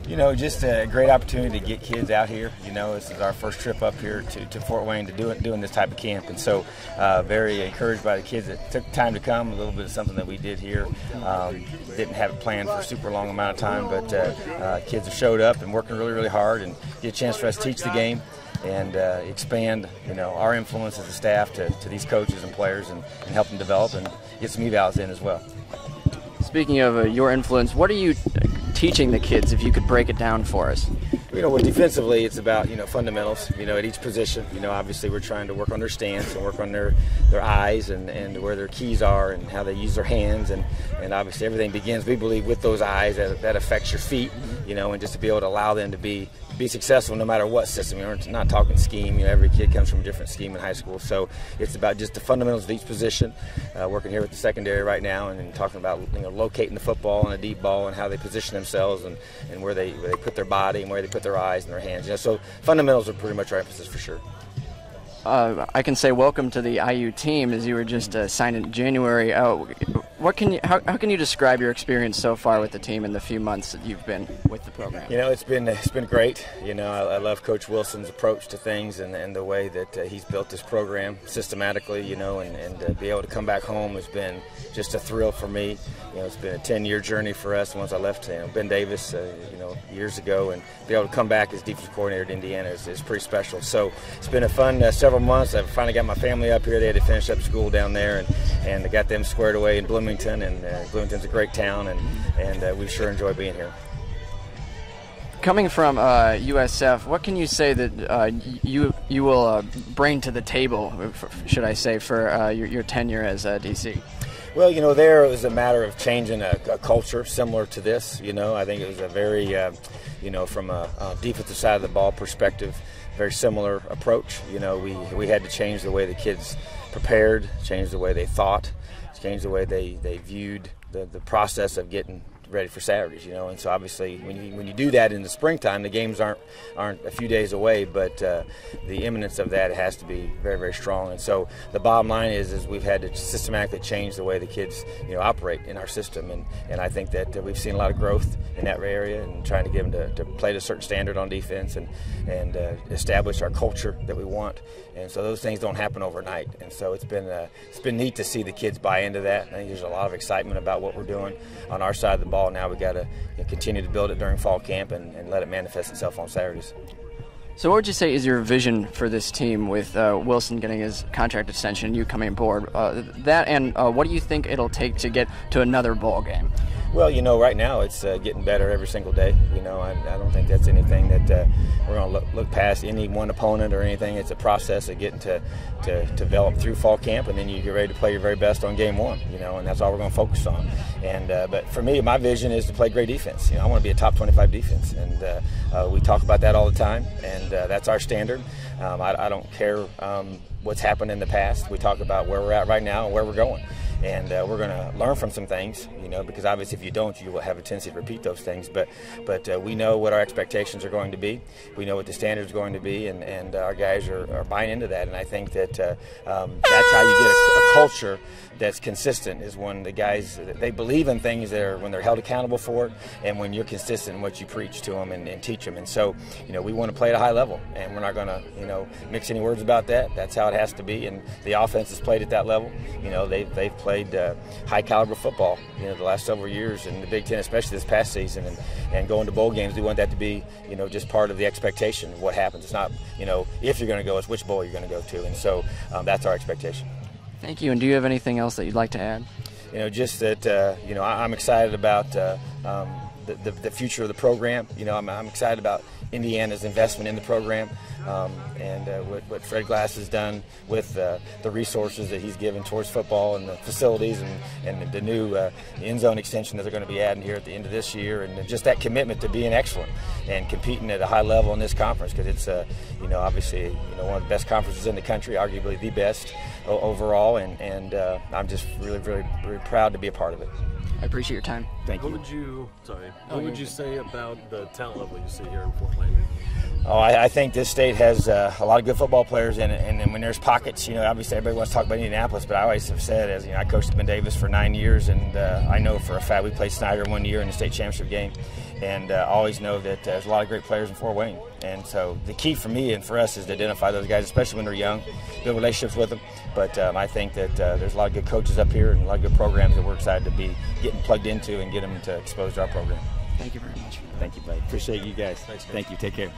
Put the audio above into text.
You know, just a great opportunity to get kids out here. You know, this is our first trip up here to Fort Wayne to doing this type of camp, and so very encouraged by the kids that took time to come. A little bit of something that we did here. Didn't have it planned for a super long amount of time, but kids have showed up and working really, really hard, and get a chance for us to teach the game and expand, you know, our influence as a staff to these coaches and players, and help them develop and get some evals in as well. Speaking of your influence, what are you teaching the kids, if you could break it down for us? You know, well, defensively, it's about, you know, fundamentals, you know, at each position. You know, obviously we're trying to work on their stance and work on their eyes and where their keys are and how they use their hands. And obviously everything begins, we believe, with those eyes. That affects your feet, you know, and just to be able to allow them to be successful no matter what system. You know, we're not talking scheme. You know, every kid comes from a different scheme in high school. So it's about just the fundamentals of each position. Working here with the secondary right now and talking about, you know, locating the football and a deep ball and how they position themselves and where they put their body and where they put their eyes and their hands. You know, so fundamentals are pretty much our emphasis for sure. I can say welcome to the IU team, as you were just signed in January. How can you describe your experience so far with the team in the few months that you've been with the program? You know, it's been great. You know, I love Coach Wilson's approach to things and the way that he's built this program systematically. You know, and to be able to come back home has been just a thrill for me. You know, it's been a 10-year journey for us. Once I left, you know, Ben Davis, you know, years ago, and be able to come back as defensive coordinator at Indiana is pretty special. So it's been a fun several months. I've finally got my family up here. They had to finish up school down there, and I got them squared away in Bloomington. And Bloomington's a great town, and we sure enjoy being here. Coming from USF, what can you say that you will bring to the table, should I say, for your tenure as DC? Well, you know, there it was a matter of changing a culture similar to this. You know, I think it was a very, you know, from a defensive side of the ball perspective, very similar approach. You know, we had to change the way the kids prepared, change the way they thought, change the way they viewed the process of getting ready for Saturdays, you know. And so obviously when you do that in the springtime, the games aren't a few days away, but the imminence of that has to be very, very strong. And so the bottom line is we've had to systematically change the way the kids, you know, operate in our system, and I think that we've seen a lot of growth in that area and trying to get them to play to a certain standard on defense and establish our culture that we want. And so those things don't happen overnight, and so it's been neat to see the kids buy into that. I think there's a lot of excitement about what we're doing on our side of the ball. Now we got to continue to build it during fall camp and let it manifest itself on Saturdays. So what would you say is your vision for this team with Wilson getting his contract extension, you coming aboard? That and what do you think it'll take to get to another bowl game? Well, you know, right now it's getting better every single day. You know, I don't think that's anything that we're going to look past any one opponent or anything. It's a process of getting to develop through fall camp, and then you get ready to play your very best on game one. You know, and that's all we're going to focus on. And but for me, my vision is to play great defense. You know, I want to be a top 25 defense, and we talk about that all the time, and that's our standard. I don't care what's happened in the past. We talk about where we're at right now and where we're going. And we're going to learn from some things, you know, because obviously if you don't, you will have a tendency to repeat those things. But we know what our expectations are going to be. We know what the standards are going to be, and our guys are buying into that. And I think that that's how you get a culture that's consistent, is when the guys, they believe in things when they're held accountable for it, and when you're consistent in what you preach to them and teach them. And so, you know, we want to play at a high level, and we're not going to, you know, mix any words about that. That's how it has to be, and the offense has played at that level. You know, they've played high caliber football, you know, the last several years in the Big Ten, especially this past season, and going to bowl games. We want that to be, you know, just part of the expectation of what happens. It's not, you know, if you're going to go, it's which bowl you're going to go to, and so that's our expectation. Thank you. And do you have anything else that you'd like to add? You know, just that you know, I'm excited about the future of the program. You know, I'm excited about Indiana's investment in the program, and what Fred Glass has done with the resources that he's given towards football and the facilities and the new end zone extension that they're going to be adding here at the end of this year, and just that commitment to being excellent and competing at a high level in this conference, because it's you know, obviously, you know, one of the best conferences in the country, arguably the best overall, and I'm just really, really, really proud to be a part of it. I appreciate your time. Thank you. What would you say about the talent level you see here in Fort Wayne? Oh, I think this state has a lot of good football players in it, and when there's pockets, you know, obviously everybody wants to talk about Indianapolis, but I always have said, as you know, I coached Ben Davis for 9 years, and I know for a fact we played Snyder one year in the state championship game, and always know that there's a lot of great players in Fort Wayne. And so the key for me and for us is to identify those guys, especially when they're young, build relationships with them. But I think that there's a lot of good coaches up here and a lot of good programs that we're excited to be getting plugged into and get them to expose to our program. Thank you very much. Thank you, buddy. Appreciate you guys. Thanks, man. Thank you. Take care.